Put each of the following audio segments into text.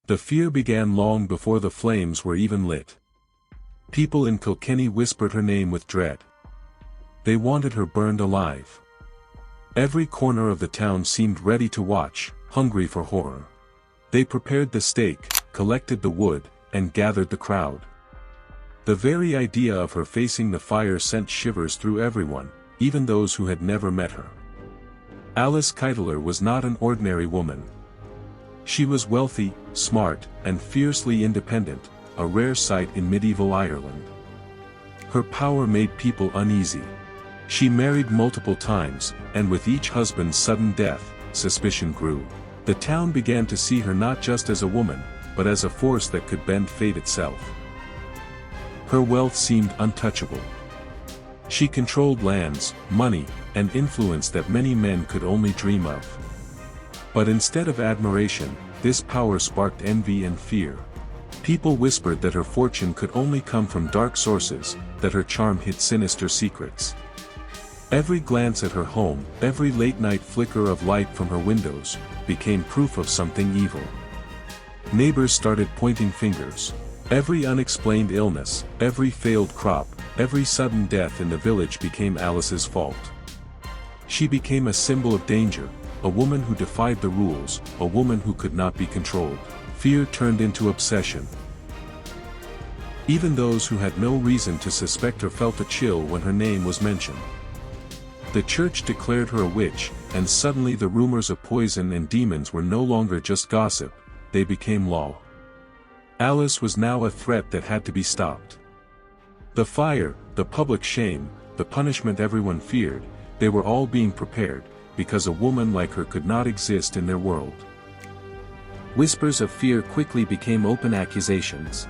The fear began long before the flames were even lit. People in Kilkenny whispered her name with dread. They wanted her burned alive. Every corner of the town seemed ready to watch, hungry for horror. They prepared the stake, collected the wood, and gathered the crowd. The very idea of her facing the fire sent shivers through everyone, even those who had never met her. Alice Kyteler was not an ordinary woman. She was wealthy, smart, and fiercely independent, a rare sight in medieval Ireland. Her power made people uneasy. She married multiple times, and with each husband's sudden death, suspicion grew. The town began to see her not just as a woman, but as a force that could bend fate itself. Her wealth seemed untouchable. She controlled lands, money, and influence that many men could only dream of. But instead of admiration, this power sparked envy and fear. People whispered that her fortune could only come from dark sources, that her charm hid sinister secrets. Every glance at her home, every late-night flicker of light from her windows, became proof of something evil. Neighbors started pointing fingers. Every unexplained illness, every failed crop, every sudden death in the village became Alice's fault. She became a symbol of danger, a woman who defied the rules, a woman who could not be controlled. Fear turned into obsession. Even those who had no reason to suspect her felt a chill when her name was mentioned. The church declared her a witch, and suddenly the rumors of poison and demons were no longer just gossip, they became law. Alice was now a threat that had to be stopped. The fire, the public shame, the punishment everyone feared, they were all being prepared, because a woman like her could not exist in their world. Whispers of fear quickly became open accusations.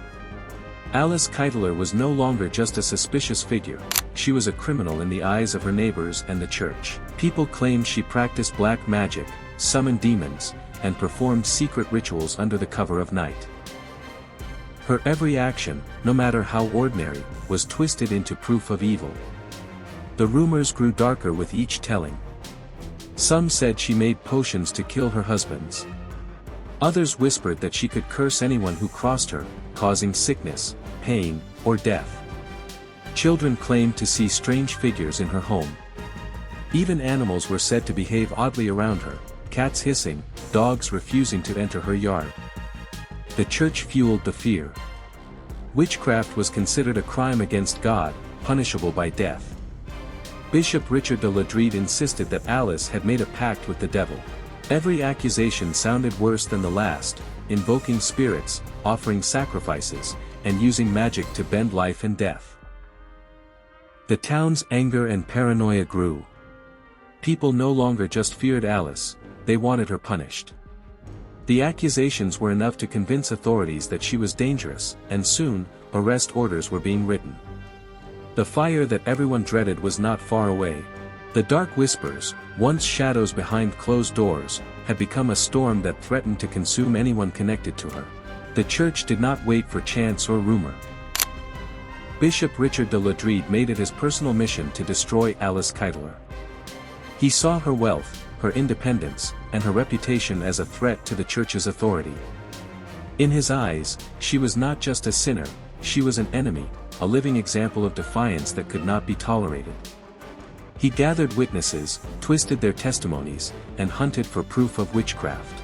Alice Kyteler was no longer just a suspicious figure, she was a criminal in the eyes of her neighbors and the church. People claimed she practiced black magic, summoned demons, and performed secret rituals under the cover of night. Her every action, no matter how ordinary, was twisted into proof of evil. The rumors grew darker with each telling. Some said she made potions to kill her husbands. Others whispered that she could curse anyone who crossed her, causing sickness, pain, or death. Children claimed to see strange figures in her home. Even animals were said to behave oddly around her, cats hissing, dogs refusing to enter her yard. The church fueled the fear. Witchcraft was considered a crime against God, punishable by death. Bishop Richard de Ladrede insisted that Alice had made a pact with the devil. Every accusation sounded worse than the last, invoking spirits, offering sacrifices, and using magic to bend life and death. The town's anger and paranoia grew. People no longer just feared Alice, they wanted her punished. The accusations were enough to convince authorities that she was dangerous, and soon, arrest orders were being written. The fire that everyone dreaded was not far away. The dark whispers, once shadows behind closed doors, had become a storm that threatened to consume anyone connected to her. The church did not wait for chance or rumor. Bishop Richard de Ladrede made it his personal mission to destroy Alice Kyteler. He saw her wealth, her independence, and her reputation as a threat to the church's authority. In his eyes, she was not just a sinner, she was an enemy, a living example of defiance that could not be tolerated. He gathered witnesses, twisted their testimonies, and hunted for proof of witchcraft.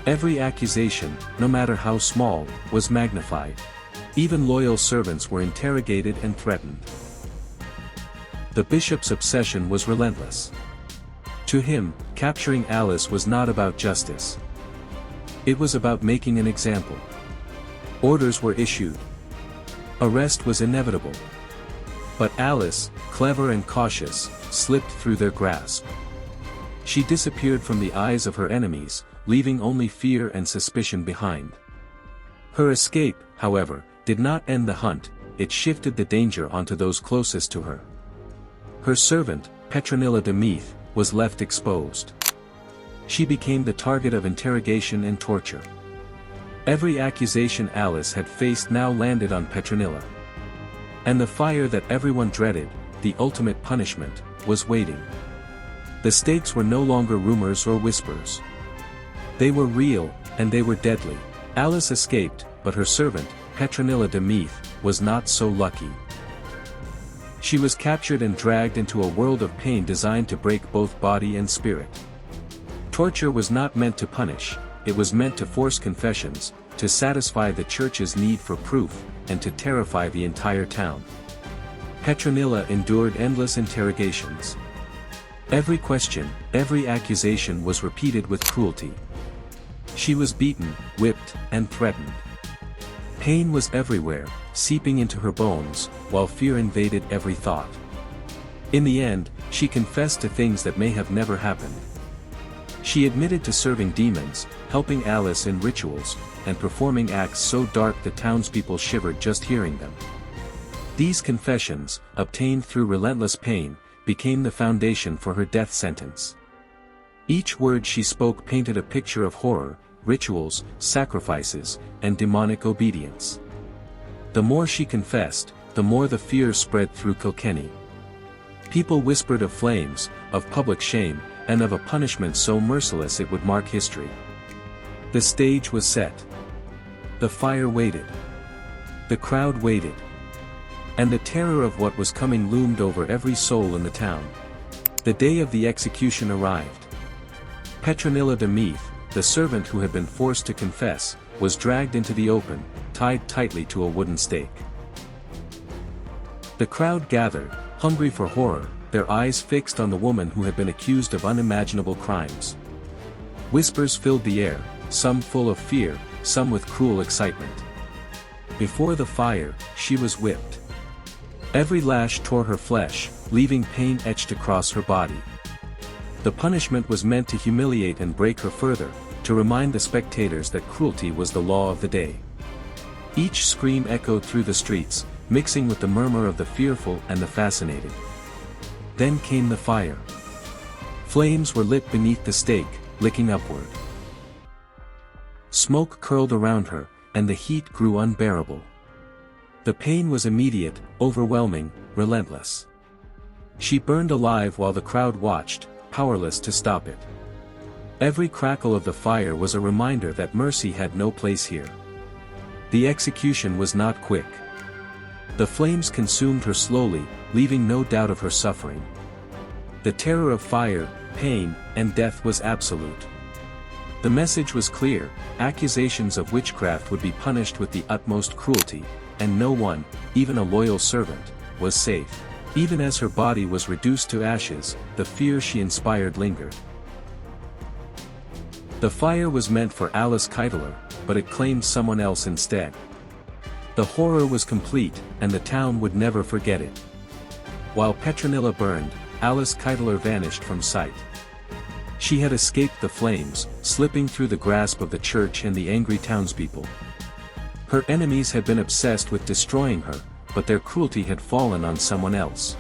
Every accusation, no matter how small, was magnified. Even loyal servants were interrogated and threatened. The bishop's obsession was relentless. To him, capturing Alice was not about justice. It was about making an example. Orders were issued. Arrest was inevitable. But Alice, clever and cautious, slipped through their grasp. She disappeared from the eyes of her enemies, leaving only fear and suspicion behind. Her escape, however, did not end the hunt, it shifted the danger onto those closest to her. Her servant, Petronilla de Meath, was left exposed. She became the target of interrogation and torture. Every accusation Alice had faced now landed on Petronilla. And the fire that everyone dreaded, the ultimate punishment, was waiting. The stakes were no longer rumors or whispers. They were real, and they were deadly. Alice escaped, but her servant, Petronilla de Meath, was not so lucky. She was captured and dragged into a world of pain designed to break both body and spirit. Torture was not meant to punish, it was meant to force confessions, to satisfy the church's need for proof, and to terrify the entire town. Petronilla endured endless interrogations. Every question, every accusation was repeated with cruelty. She was beaten, whipped, and threatened. Pain was everywhere, seeping into her bones, while fear invaded every thought. In the end, she confessed to things that may have never happened. She admitted to serving demons, helping Alice in rituals, and performing acts so dark the townspeople shivered just hearing them. These confessions, obtained through relentless pain, became the foundation for her death sentence. Each word she spoke painted a picture of horror, rituals, sacrifices, and demonic obedience. The more she confessed, the more the fear spread through Kilkenny. People whispered of flames, of public shame, and of a punishment so merciless it would mark history. The stage was set. The fire waited. The crowd waited. And the terror of what was coming loomed over every soul in the town. The day of the execution arrived. Petronilla de Meath, the servant who had been forced to confess, was dragged into the open, tied tightly to a wooden stake. The crowd gathered, hungry for horror, their eyes fixed on the woman who had been accused of unimaginable crimes. Whispers filled the air, some full of fear, some with cruel excitement. Before the fire, she was whipped. Every lash tore her flesh, leaving pain etched across her body. The punishment was meant to humiliate and break her further, to remind the spectators that cruelty was the law of the day. Each scream echoed through the streets, mixing with the murmur of the fearful and the fascinated. Then came the fire. Flames were lit beneath the stake, licking upward. Smoke curled around her, and the heat grew unbearable. The pain was immediate, overwhelming, relentless. She burned alive while the crowd watched, powerless to stop it. Every crackle of the fire was a reminder that mercy had no place here. The execution was not quick. The flames consumed her slowly, leaving no doubt of her suffering. The terror of fire, pain, and death was absolute. The message was clear: accusations of witchcraft would be punished with the utmost cruelty, and no one, even a loyal servant, was safe. Even as her body was reduced to ashes, the fear she inspired lingered. The fire was meant for Alice Kyteler, but it claimed someone else instead. The horror was complete, and the town would never forget it. While Petronilla burned, Alice Kyteler vanished from sight. She had escaped the flames, slipping through the grasp of the church and the angry townspeople. Her enemies had been obsessed with destroying her, but their cruelty had fallen on someone else.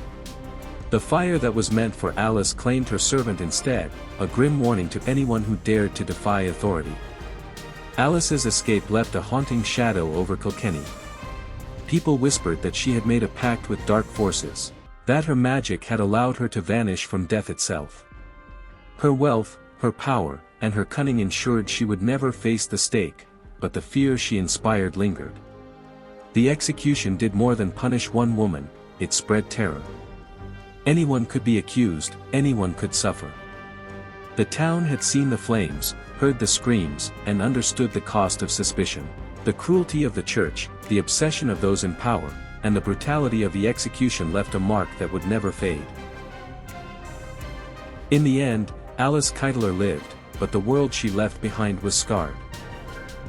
The fire that was meant for Alice claimed her servant instead, a grim warning to anyone who dared to defy authority. Alice's escape left a haunting shadow over Kilkenny. People whispered that she had made a pact with dark forces, that her magic had allowed her to vanish from death itself. Her wealth, her power, and her cunning ensured she would never face the stake, but the fear she inspired lingered. The execution did more than punish one woman, it spread terror. Anyone could be accused, anyone could suffer. The town had seen the flames, heard the screams, and understood the cost of suspicion. The cruelty of the church, the obsession of those in power, and the brutality of the execution left a mark that would never fade. In the end, Alice Kyteler lived, but the world she left behind was scarred.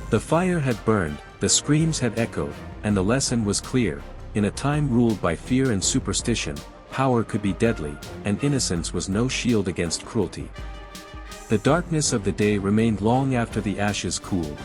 The fire had burned, the screams had echoed, and the lesson was clear: in a time ruled by fear and superstition, power could be deadly, and innocence was no shield against cruelty. The darkness of the day remained long after the ashes cooled.